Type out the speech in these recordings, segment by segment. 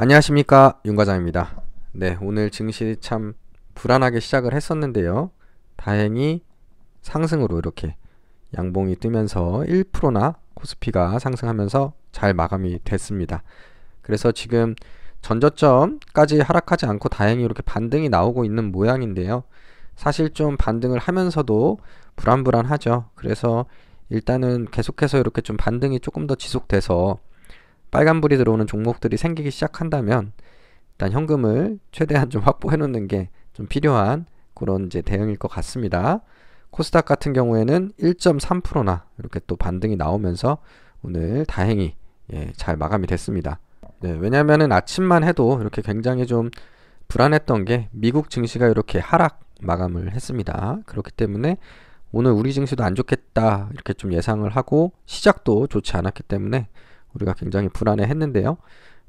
안녕하십니까, 윤 과장입니다. 네, 오늘 증시 참 불안하게 시작을 했었는데요. 다행히 상승으로 이렇게 양봉이 뜨면서 1%나 코스피가 상승하면서 잘 마감이 됐습니다. 그래서 지금 전저점까지 하락하지 않고 다행히 이렇게 반등이 나오고 있는 모양인데요. 사실 좀 반등을 하면서도 불안불안하죠. 그래서 일단은 계속해서 이렇게 좀 반등이 조금 더 지속돼서 빨간불이 들어오는 종목들이 생기기 시작한다면 일단 현금을 최대한 좀 확보해 놓는 게 좀 필요한 그런 이제 대응일 것 같습니다. 코스닥 같은 경우에는 1.3%나 이렇게 또 반등이 나오면서 오늘 다행히 잘 마감이 됐습니다. 네, 왜냐면은 아침만 해도 이렇게 굉장히 좀 불안했던 게 미국 증시가 이렇게 하락 마감을 했습니다. 그렇기 때문에 오늘 우리 증시도 안 좋겠다 이렇게 좀 예상을 하고 시작도 좋지 않았기 때문에 우리가 굉장히 불안해 했는데요.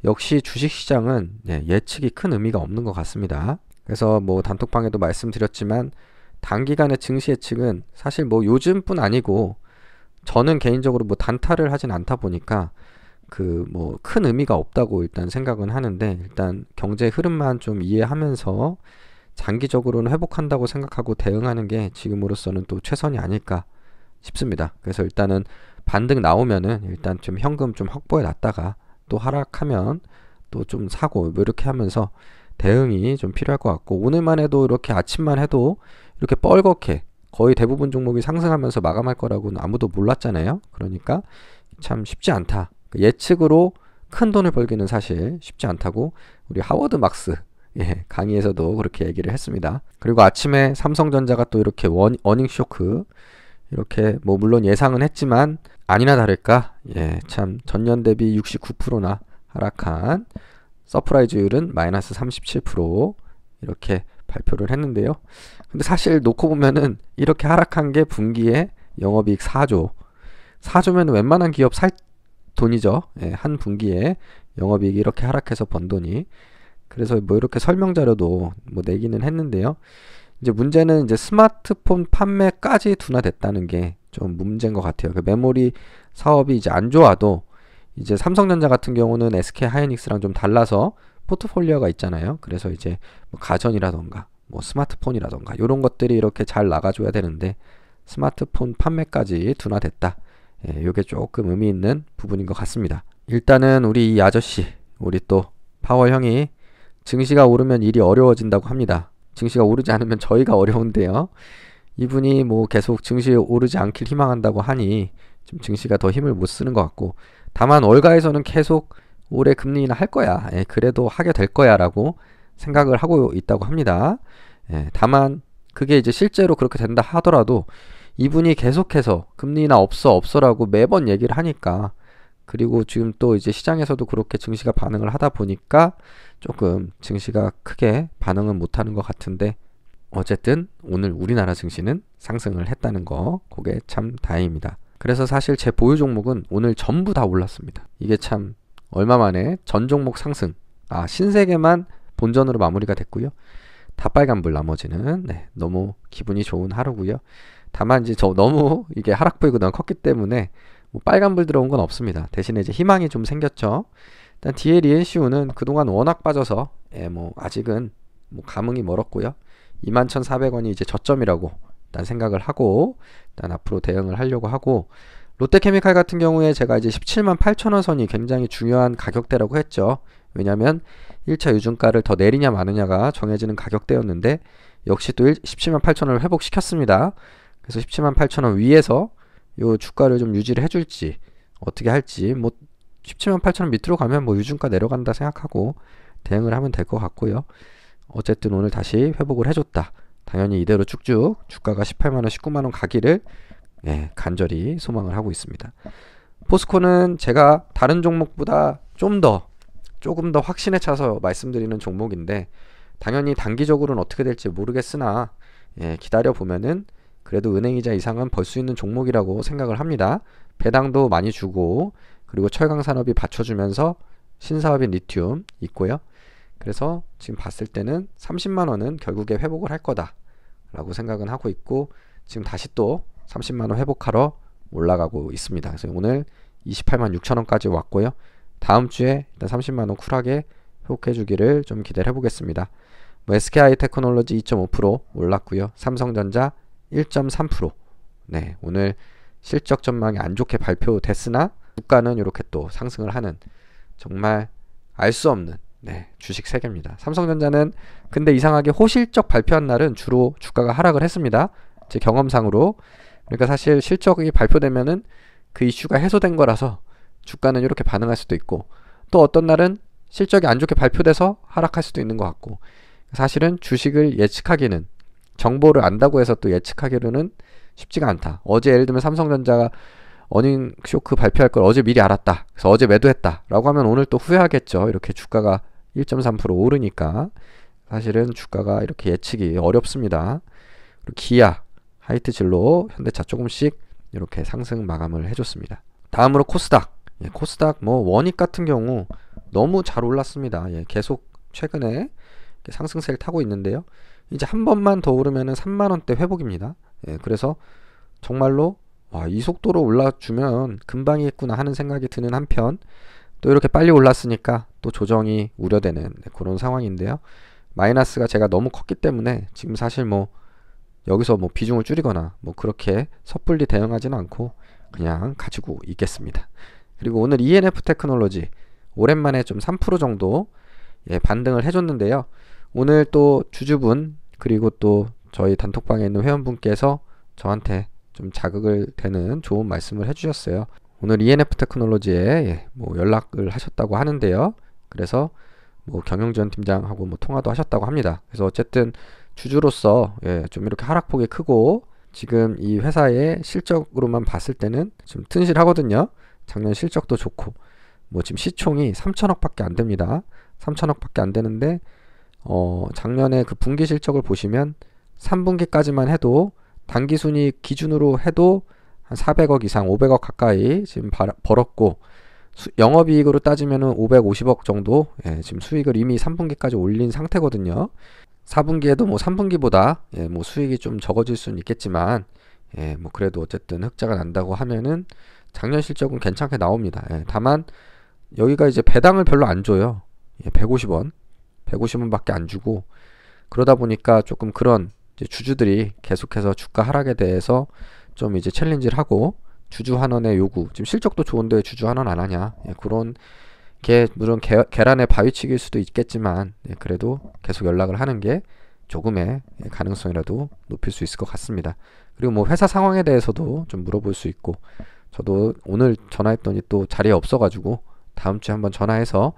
역시 주식시장은 예측이 큰 의미가 없는 것 같습니다. 그래서 뭐 단톡방에도 말씀드렸지만 단기간의 증시 예측은 사실 뭐 요즘뿐 아니고 저는 개인적으로 뭐 단타를 하진 않다 보니까 그 뭐 큰 의미가 없다고 일단 생각은 하는데 일단 경제 흐름만 좀 이해하면서 장기적으로는 회복한다고 생각하고 대응하는 게 지금으로서는 또 최선이 아닐까 싶습니다. 그래서 일단은 반등 나오면은 일단 좀 현금 좀 확보해 놨다가 또 하락하면 또 좀 사고 뭐 이렇게 하면서 대응이 좀 필요할 것 같고 오늘만 해도 이렇게 아침만 해도 이렇게 뻘겋게 거의 대부분 종목이 상승하면서 마감할 거라고는 아무도 몰랐잖아요. 그러니까 참 쉽지 않다. 예측으로 큰 돈을 벌기는 사실 쉽지 않다고 우리 하워드 막스 강의에서도 그렇게 얘기를 했습니다. 그리고 아침에 삼성전자가 또 이렇게 어닝 쇼크 이렇게 뭐 물론 예상은 했지만 아니나 다를까 참 전년 대비 69%나 하락한 서프라이즈율은 마이너스 37% 이렇게 발표를 했는데요. 근데 사실 놓고 보면은 이렇게 하락한 게 분기에 영업이익 4조면 웬만한 기업 살 돈이죠. 한 분기에 영업이익이 이렇게 하락해서 번 돈이. 그래서 뭐 이렇게 설명 자료도 뭐 내기는 했는데요. 이제 문제는 이제 스마트폰 판매까지 둔화됐다는 게 좀 문제인 것 같아요. 그 메모리 사업이 이제 안 좋아도 이제 삼성전자 같은 경우는 SK 하이닉스랑 좀 달라서 포트폴리오가 있잖아요. 그래서 이제 뭐 가전이라던가 뭐 스마트폰이라던가 이런 것들이 이렇게 잘 나가줘야 되는데 스마트폰 판매까지 둔화됐다. 이게 조금 의미 있는 부분인 것 같습니다. 일단은 우리 이 아저씨, 우리 또 파월 형이 증시가 오르면 일이 어려워진다고 합니다. 증시가 오르지 않으면 저희가 어려운데요. 이분이 뭐 계속 증시 오르지 않길 희망한다고 하니 좀 증시가 더 힘을 못 쓰는 것 같고 다만 월가에서는 계속 올해 금리 인하 할 거야. 그래도 하게 될 거야 라고 생각을 하고 있다고 합니다. 다만 그게 이제 실제로 그렇게 된다 하더라도 이분이 계속해서 금리 인하 없어라고 매번 얘기를 하니까 그리고 지금 또 이제 시장에서도 그렇게 증시가 반응을 하다 보니까 조금 증시가 크게 반응은 못하는 것 같은데 어쨌든 오늘 우리나라 증시는 상승을 했다는 거 그게 참 다행입니다. 그래서 사실 제 보유 종목은 오늘 전부 다 올랐습니다. 이게 참 얼마 만에 전 종목 상승 신세계만 본전으로 마무리가 됐고요. 다 빨간불 나머지는 너무 기분이 좋은 하루고요. 다만 이제 저 너무 이게 하락폭이 너무 컸기 때문에 뭐 빨간불 들어온 건 없습니다. 대신에 이제 희망이 좀 생겼죠. 일단 DLENCU는 그동안 워낙 빠져서 뭐 아직은 뭐 감흥이 멀었고요. 21,400원이 이제 저점이라고 일단 생각을 하고 일단 앞으로 대응을 하려고 하고 롯데케미칼 같은 경우에 제가 이제 17만 8천원 선이 굉장히 중요한 가격대라고 했죠. 왜냐면 1차 유증가를 더 내리냐 마느냐가 정해지는 가격대였는데 역시 또 17만 8천원을 회복시켰습니다. 그래서 17만 8천원 위에서 요 주가를 좀 유지를 해줄지 어떻게 할지 뭐 17만 8천원 밑으로 가면 뭐 유증가 내려간다 생각하고 대응을 하면 될 것 같고요. 어쨌든 오늘 다시 회복을 해줬다. 당연히 이대로 쭉쭉 주가가 18만원 19만원 가기를 간절히 소망을 하고 있습니다. 포스코는 제가 다른 종목보다 조금 더 확신에 차서 말씀드리는 종목인데 당연히 단기적으로는 어떻게 될지 모르겠으나 기다려 보면은 그래도 은행이자 이상은 벌 수 있는 종목이라고 생각을 합니다. 배당도 많이 주고 그리고 철강산업이 받쳐주면서 신사업인 리튬 있고요. 그래서 지금 봤을 때는 30만원은 결국에 회복을 할 거다 라고 생각은 하고 있고 지금 다시 또 30만원 회복하러 올라가고 있습니다. 그래서 오늘 28만 6천원까지 왔고요. 다음 주에 일단 30만원 쿨하게 회복해 주기를 좀 기대를 해보겠습니다. 뭐 SK하이테크놀로지 2.5% 올랐고요. 삼성전자 1.3%. 네, 오늘 실적 전망이 안 좋게 발표됐으나 주가는 이렇게 또 상승을 하는 정말 알 수 없는 주식 세계입니다. 삼성전자는 근데 이상하게 호실적 발표한 날은 주로 주가가 하락을 했습니다. 제 경험상으로. 그러니까 사실 실적이 발표되면은 그 이슈가 해소된 거라서 주가는 이렇게 반응할 수도 있고, 또 어떤 날은 실적이 안 좋게 발표돼서 하락할 수도 있는 것 같고, 사실은 주식을 예측하기는, 정보를 안다고 해서 또 예측하기로는 쉽지가 않다. 어제 예를 들면 삼성전자가 어닝 쇼크 발표할 걸 어제 미리 알았다, 그래서 어제 매도했다 라고 하면 오늘 또 후회하겠죠. 이렇게 주가가 1.3% 오르니까 사실은 주가가 이렇게 예측이 어렵습니다. 그리고 기아, 하이트진로, 현대차 조금씩 이렇게 상승 마감을 해줬습니다. 다음으로 코스닥. 코스닥 뭐 원익 같은 경우 너무 잘 올랐습니다. 계속 최근에 상승세를 타고 있는데요. 이제 한 번만 더 오르면은 3만원대 회복입니다. 그래서 정말로 이 속도로 올라주면 금방이겠구나 하는 생각이 드는 한편, 또 이렇게 빨리 올랐으니까 또 조정이 우려되는 그런 상황인데요. 마이너스가 제가 너무 컸기 때문에 지금 사실 뭐 여기서 뭐 비중을 줄이거나 뭐 그렇게 섣불리 대응하지는 않고 그냥 가지고 있겠습니다. 그리고 오늘 ENF 테크놀로지 오랜만에 좀 3% 정도 반등을 해줬는데요. 오늘 또 주주분 그리고 또 저희 단톡방에 있는 회원분께서 저한테 좀 자극을 되는 좋은 말씀을 해주셨어요. 오늘 ENF 테크놀로지에 뭐 연락을 하셨다고 하는데요. 그래서 뭐 경영지원 팀장하고 뭐 통화도 하셨다고 합니다. 그래서 어쨌든 주주로서 좀 이렇게 하락폭이 크고 지금 이 회사의 실적으로만 봤을 때는 좀 튼실하거든요. 작년 실적도 좋고 뭐 지금 시총이 3천억 밖에 안 됩니다. 3천억 밖에 안 되는데 작년에 그 분기 실적을 보시면 3분기까지만 해도 당기순이익 기준으로 해도 한 400억 이상 500억 가까이 지금 벌었고, 영업이익으로 따지면은 550억 정도 지금 수익을 이미 3분기까지 올린 상태거든요. 4분기에도 뭐 3분기보다 뭐 수익이 좀 적어질 수는 있겠지만 뭐 그래도 어쨌든 흑자가 난다고 하면은 작년 실적은 괜찮게 나옵니다. 다만 여기가 이제 배당을 별로 안 줘요. 150원 밖에 안 주고, 그러다 보니까 조금 그런 이제 주주들이 계속해서 주가 하락에 대해서 좀 이제 챌린지를 하고, 주주 환원의 요구, 지금 실적도 좋은데 왜 주주 환원 안 하냐, 그런 게 물론 계란의 바위치기일 수도 있겠지만 그래도 계속 연락을 하는 게 조금의 가능성이라도 높일 수 있을 것 같습니다. 그리고 뭐 회사 상황에 대해서도 좀 물어볼 수 있고, 저도 오늘 전화했더니 또 자리에 없어가지고 다음 주에 한번 전화해서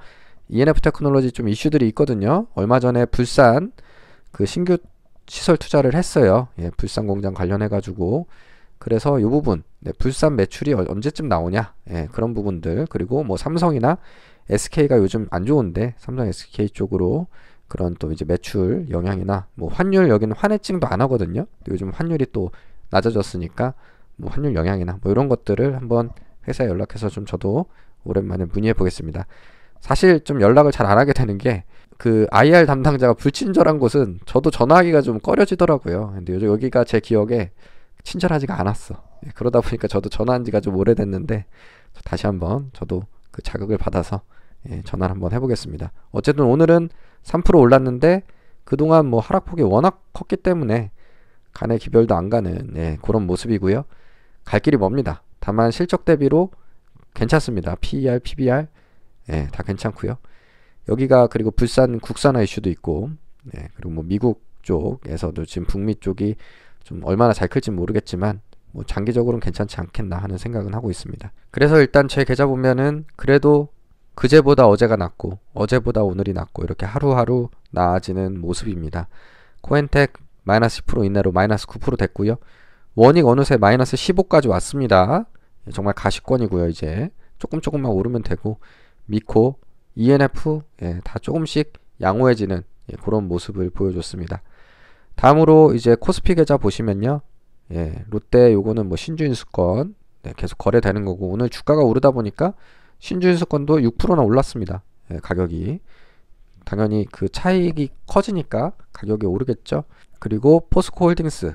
ENF 테크놀로지 좀 이슈들이 있거든요. 얼마 전에 불산 그 신규 시설 투자를 했어요. 불산 공장 관련해가지고. 그래서 이 부분, 불산 매출이 언제쯤 나오냐, 그런 부분들, 그리고 뭐 삼성이나 SK가 요즘 안 좋은데 삼성 SK 쪽으로 그런 또 이제 매출 영향이나 뭐 환율, 여기는 환해증도 안 하거든요. 요즘 환율이 또 낮아졌으니까 뭐 환율 영향이나 뭐 이런 것들을 한번 회사에 연락해서 좀 저도 오랜만에 문의해 보겠습니다. 사실 좀 연락을 잘 안 하게 되는 게 그 IR 담당자가 불친절한 곳은 저도 전화하기가 좀 꺼려지더라고요. 근데 요즘 여기가 제 기억에 친절하지가 않았어. 그러다 보니까 저도 전화한 지가 좀 오래됐는데 다시 한번 저도 그 자극을 받아서 전화를 한번 해보겠습니다. 어쨌든 오늘은 3% 올랐는데 그동안 뭐 하락폭이 워낙 컸기 때문에 간의 기별도 안 가는 그런 모습이고요. 갈 길이 멉니다. 다만 실적 대비로 괜찮습니다. PER, PBR 다 괜찮고요. 여기가 그리고 불산 국산화 이슈도 있고, 그리고 뭐 미국 쪽에서도 지금 북미 쪽이 좀 얼마나 잘 클지 모르겠지만 뭐 장기적으로는 괜찮지 않겠나 하는 생각은 하고 있습니다. 그래서 일단 제 계좌 보면은 그래도 그제보다 어제가 낫고 어제보다 오늘이 낫고 이렇게 하루하루 나아지는 모습입니다. 코엔텍 마이너스 10% 이내로 마이너스 9% 됐고요. 원익 어느새 마이너스 15까지 왔습니다. 정말 가시권이고요. 이제 조금만 오르면 되고, 미코, ENF 다 조금씩 양호해지는 그런 모습을 보여줬습니다. 다음으로 이제 코스피 계좌 보시면요, 롯데 요거는 뭐 신주인수권 계속 거래되는 거고, 오늘 주가가 오르다 보니까 신주인수권도 6%나 올랐습니다. 가격이 당연히 그 차익이 커지니까 가격이 오르겠죠. 그리고 포스코홀딩스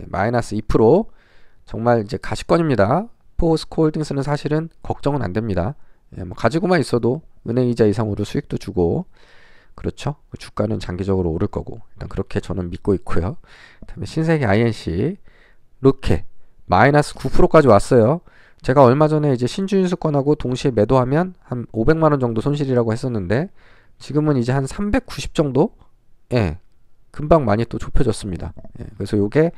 마이너스 2%, 정말 이제 가시권입니다. 포스코홀딩스는 사실은 걱정은 안 됩니다. 뭐 가지고만 있어도 은행이자 이상으로 수익도 주고, 그렇죠? 주가는 장기적으로 오를 거고 일단 그렇게 저는 믿고 있고요. 그다음에 신세계 INC 이렇게 마이너스 9%까지 왔어요. 제가 얼마 전에 이제 신주인수권하고 동시에 매도하면 한 500만 원 정도 손실이라고 했었는데 지금은 이제 한 390 정도? 예. 금방 많이 또 좁혀졌습니다. 예. 그래서 요게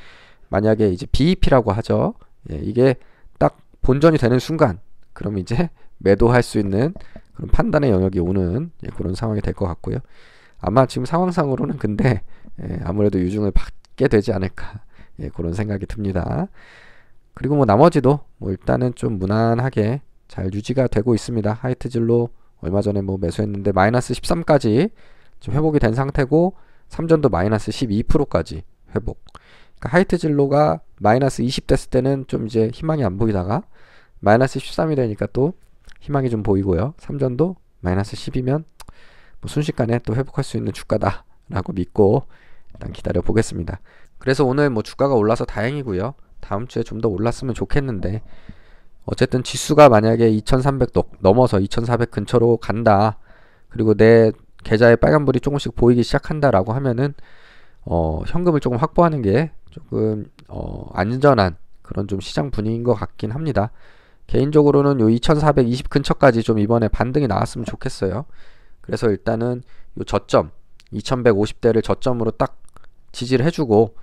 만약에 이제 BEP라고 하죠. 예. 이게 딱 본전이 되는 순간 그럼 이제 매도할 수 있는 그런 판단의 영역이 오는 예, 그런 상황이 될 것 같고요. 아마 지금 상황상으로는 근데 예, 아무래도 유증을 받게 되지 않을까 예, 그런 생각이 듭니다. 그리고 뭐 나머지도 뭐 일단은 좀 무난하게 잘 유지가 되고 있습니다. 하이트진로 얼마 전에 뭐 매수했는데 마이너스 13까지 좀 회복이 된 상태고 삼전도 마이너스 12%까지 회복. 그러니까 하이트진로가 마이너스 20 됐을 때는 좀 이제 희망이 안 보이다가 마이너스 13이 되니까 또 희망이 좀 보이고요. 삼전도 마이너스 10이면 뭐 순식간에 또 회복할 수 있는 주가다라고 믿고 일단 기다려 보겠습니다. 그래서 오늘 뭐 주가가 올라서 다행이고요. 다음 주에 좀 더 올랐으면 좋겠는데 어쨌든 지수가 만약에 2300도 넘어서 2400 근처로 간다. 그리고 내 계좌에 빨간불이 조금씩 보이기 시작한다라고 하면은 현금을 조금 확보하는 게 조금 안전한 그런 좀 시장 분위기인 것 같긴 합니다. 개인적으로는 요 2420 근처까지 좀 이번에 반등이 나왔으면 좋겠어요. 그래서 일단은 요 저점 2150대를 저점으로 딱 지지를 해주고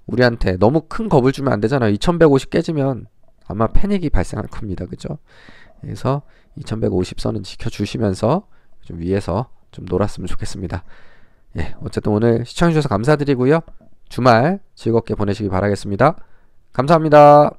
우리한테 너무 큰 겁을 주면 안 되잖아요. 2150 깨지면 아마 패닉이 발생할 겁니다. 그죠? 그래서 2150선은 지켜주시면서 좀 위에서 좀 놀았으면 좋겠습니다. 예, 어쨌든 오늘 시청해주셔서 감사드리고요. 주말 즐겁게 보내시기 바라겠습니다. 감사합니다.